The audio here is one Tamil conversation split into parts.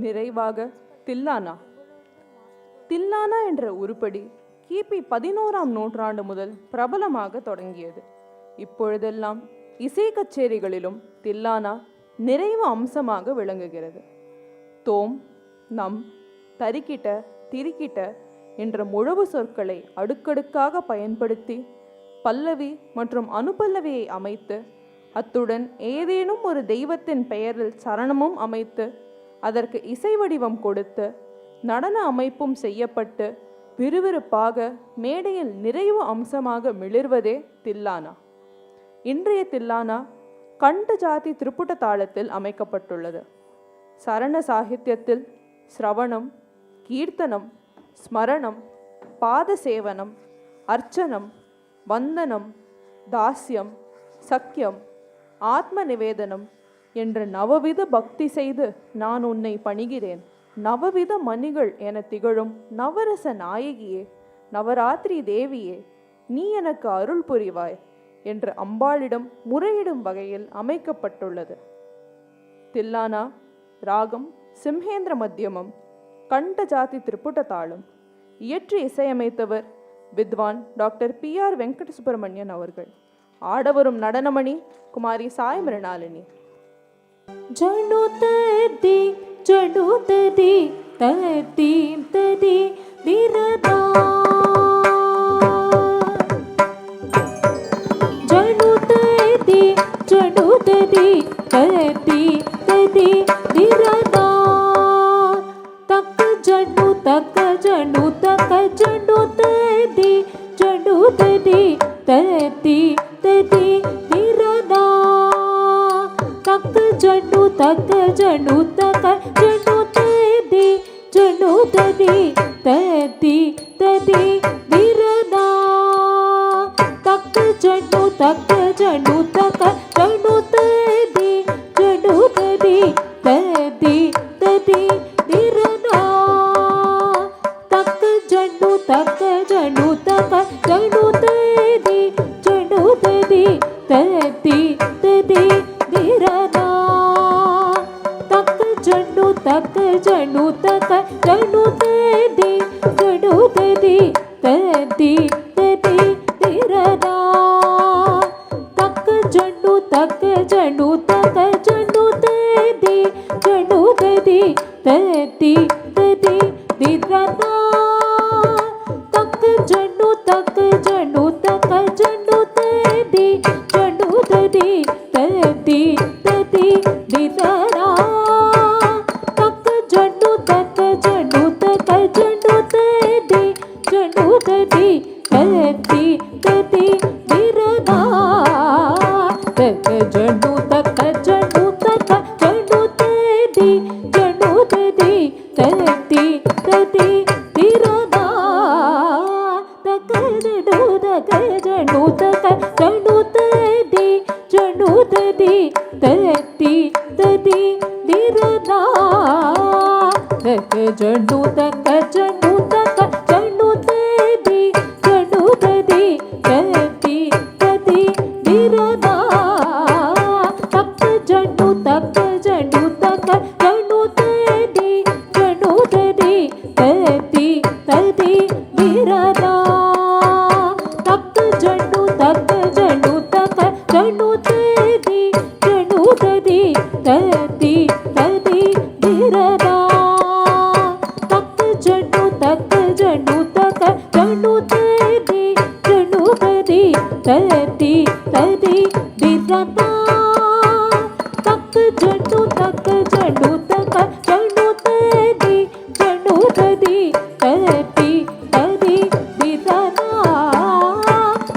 நிறைவாக தில்லானா. தில்லானா என்ற உருப்படி கிபி 11ஆம் நூற்றாண்டு முதல் பிரபலமாக தொடங்கியது. இப்பொழுதெல்லாம் இசை கச்சேரிகளிலும் தில்லானா நிறைவு அம்சமாக விளங்குகிறது. தோம், நம், தரிக்கிட்ட, திரிக்கிட்ட என்ற முழவு சொற்களை அடுக்கடுக்காக பயன்படுத்தி பல்லவி மற்றும் அனுபல்லவியை அமைத்து, அத்துடன் ஏதேனும் ஒரு தெய்வத்தின் பெயரில் சரணமும் அமைத்து அதற்கு இசை வடிவம் கொடுத்து நடன அமைப்பும் செய்யப்பட்டு விறுவிறுப்பாக மேடையில் நிறைவு அம்சமாக மிளிர்வதே தில்லானா. இன்றைய தில்லானா கண்ட ஜாதி திரிபுட தாளத்தில் அமைக்கப்பட்டுள்ளது. சரண சாகித்யத்தில் சிரவணம், கீர்த்தனம், ஸ்மரணம், பாத சேவனம், அர்ச்சனம், வந்தனம், தாஸ்யம், சக்கியம், ஆத்ம நிவேதனம் என்ற நவவித பக்தி செய்து நான் உன்னை பணிகிறேன். நவவித மணிகள் என திகழும் நவரச நாயகியே, நவராத்திரி தேவியே, நீ எனக்கு அருள் புரிவாய் என்று அம்பாளிடம் முறையிடும் வகையில் அமைக்கப்பட்டுள்ளது. தில்லானா ராகம் சிம்ஹேந்திர மத்தியமம், கண்ட ஜாதி திரிபுட தாளம். இயற்றி இசையமைத்தவர் வித்வான் டாக்டர் PR வெங்கட சுப்பிரமணியன் அவர்கள். ஆடவரும் நடனமணி குமாரி சாய் மிருணாலினி. ஜனு ததி ஜனு ததி ததீம் ததி விரதா, ஜனு ததி ஜனு ததி ததி ததி விரதா, தக்க ஜனு தக்க ஜனு தக்க ஜனு ததி ஜனு ததி ததி ததி விரதா, தக்க ஜனு தக்க ஜனு தக்க ஜனு ததி ஜனு ததி ததி ததி விரதா, தக்க ஜனு தக்க ஜனு தக்க ஜனு ததி ஜனு ததி ததி ததி விரதா, தக்க ஜனு தக்க ஜனு தக்க ஜனு ததி ஜனு ததி ததி ததி விரதா, தக்க ஜனு தக்க ஜனு தக்க ஜனு ததி ஜனு ததி ததி ததி விரதா, தக்க ஜனு தக்க ஜனு தக்க ஜனு ததி ஜனு ததி ததி ததி விரதா, தக்க ஜனு தக்க ஜனு தக்க ஜனு ததி ஜனு ததி ததி ததி விரதா, தக்க ஜனு தக்க ஜனு தக்க ஜனு ததி ஜனு ததி ததி ததி விரதா, தக்க ஜனு தக்க ஜனு தக்க ஜனு ததி ஜனு ததி ததி ததி விரதா, தக்க ஜனு தக்க ஜனு தக்க ஜனு ததி ஜனு ததி ததி ததி விரதா, தக்க ஜனு தக்க ஜனு தக்க ஜனு ததி ஜனு ததி ததி ததி விரதா, தக்க ஜனு தக்க ஜனு தக்க ஜனு ததி ஜனு ததி ததி ததி விரதா, தக்க ஜனு தக்க ஜனு தக்க ஜனு ததி ஜனு ததி ததி ததி விரதா, தக்க ஜனு தக்க ஜனு தக்க ஜனு ததி ஜனு ததி ததி ததி விரதா, தக்க ஜனு தக்க ஜனு தக்க ஜனு ததி ஜனு ததி ததி ததி விரதா,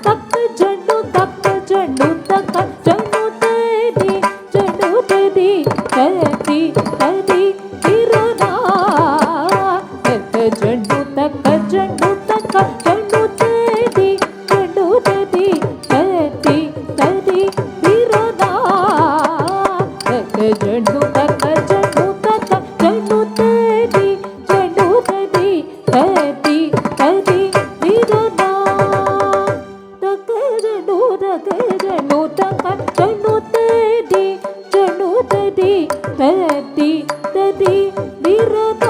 தக்க ஜனு தக்க ஜனு தக்க ஜனு ததி ஜனு ததி ததி ததி விரதா, தக்க ஜனு தக்க ஜனு தக்க ஜனு ததி ஜனு ததி ததி ததி விரதா, தக்க ஜனு தக்க ತದಿ ತದಿ ತದಿ ದಿರದ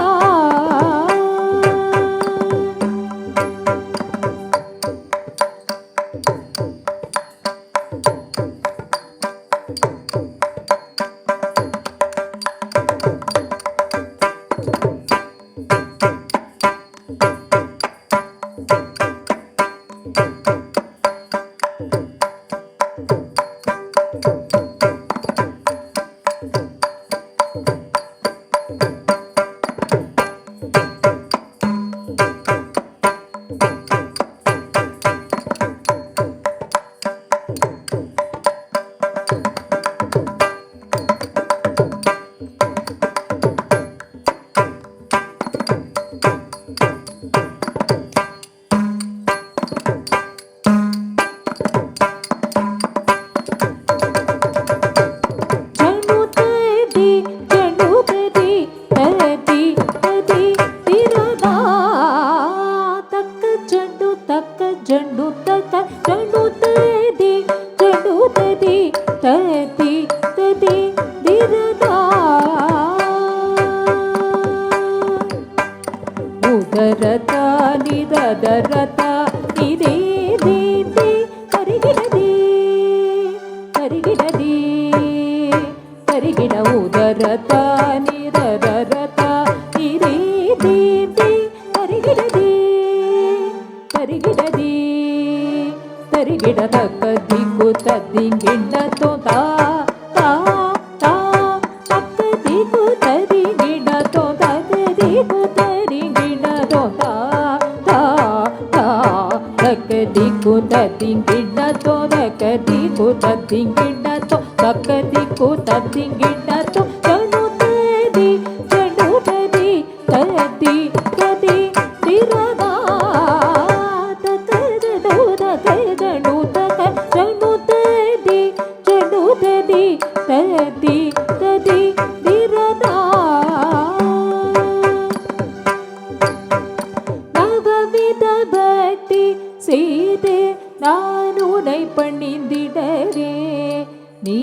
ಉದರತ ನಿದರತ ಇದೇ ದೇವಿ ಕರಿಗಿಡದಿ ಕರಿಗಿಡದಿ ಕರಿಗಿಡ ಉದರತ ನಿದರತ ಇದೇ ದೇವಿ ಕರಿಗಿಡದಿ ಕರಿಗಿಡದಿ ಕರಿಗಿಡ ತಕ್ಕದಿಕ್ಕು ತದ್ದಿಂಗಿಂಡ ತೋತಾ ತದಿಂಗಿಡತೋ ತದಿಂಗಿಡತೋ ತಕ್ಕದಿಕ್ಕು ತದಿಂಗಿಡತೋ ಜನು ತದಿ ತದಿ ತದಿ ತಿರದ ತಕದೌದ ಜನು ತಕ ಜನು ತದಿ ತದಿ ತದಿ ತಿರದ நவவித பக்தி செய்து நான் உனை பணிந்திடவே நீ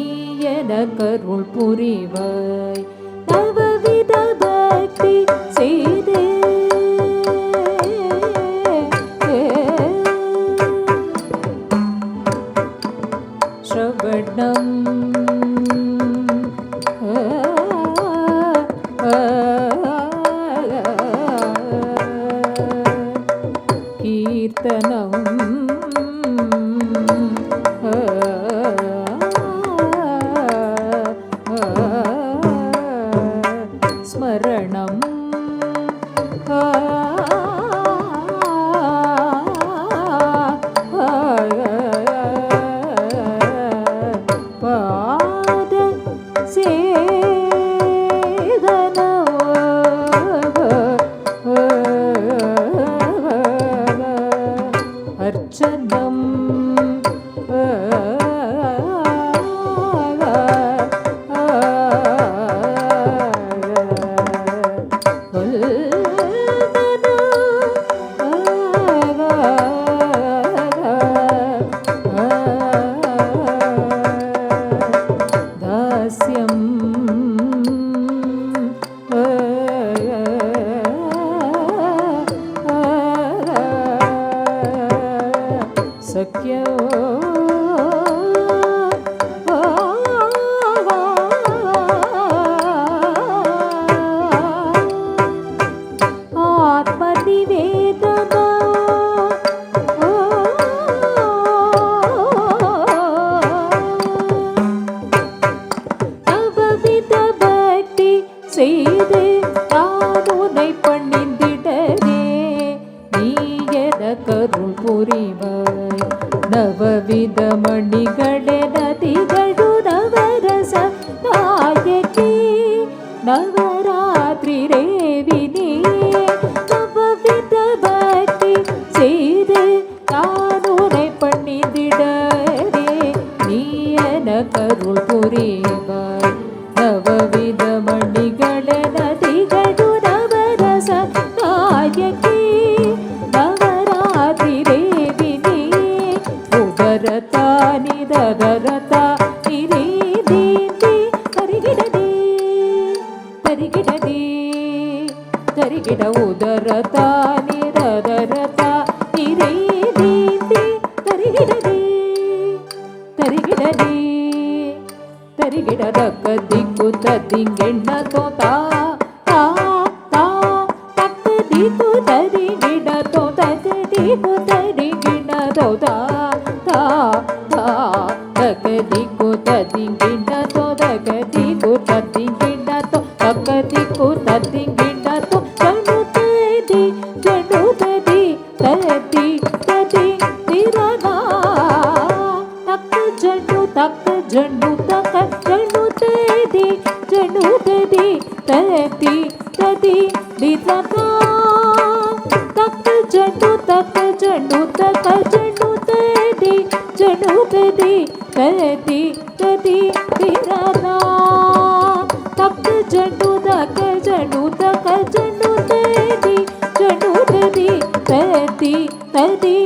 எனக்கருள் புரிவாய் நவவித பக்தி செய்து ஸ்ரவணம் கீர்த்தனம் ஸ்மரணம் பாத சேதன அர்ச்சனம் தாஸ்யம் சக்யோ ஆத்மநிவேதனா நவவித பக்தி செய்து நான் உன்னை பணிந்திடவே நீ எனக்கருள் புரிவாய் நவவித மணிகளே நதிಗಳು ನವರಸ ನಾಯಕಿ நவராத்திரி ரேவினி நவவித பக்தி செய்து நான் உன்னை பணிந்திடவே நீ எனக்கருள் புரிவாய் நவவித மணிகளே நதிಗಳು நவரಸ நாயಕಿ நவராத்திரி ரேவினி ಉದರತ ನಿದರತ ಇರಿ ದೀದಿ ಕರಿಗಿಡದಿ ತರಿಗಿಡದಿ ತರಿಗಿಡ ಉದರತ ನಿರದರತ ನಿರೇ ದೀದಿ ತರಿಗಿಡದಿ ತರಿಗಿಡದಿ ತರಿಗಿಡದ ಕದಿಕ್ಕು ತದಿಂಗೆಣ್ಣ ತೋತ ತಾ ತಾ ತಕ್ಕ ದಿಕ್ಕು ತರಿಗಿಡ ತೋತ ದಿಕ್ಕು ತರಿಗಿಡ ತೋತ ತಾ ತಾ ತಕ್ಕ ದಿಕ್ಕು ತದಿಂಗೆಣ್ಣ ತೋತ ದಿಕ್ಕು ತದಿಂಗೆಣ್ಣ ತೋ ತಕ್ಕ ದಿಕ್ಕು ತದಿಂಗೆಣ್ಣ ತೋ ಜಂಡು ತದಿ ತದಿ ತಿರಗ ತಕ್ಕ ಜಂಡು ತಕ್ಕ ತದಿ ತದಿ ತಿರಗ ತಕ್ಕ ಜಂಡು ತದಿ ತದಿ ತಿರಗ ತಕ್ಕ ಜಂಡು ತದಿ ತದಿ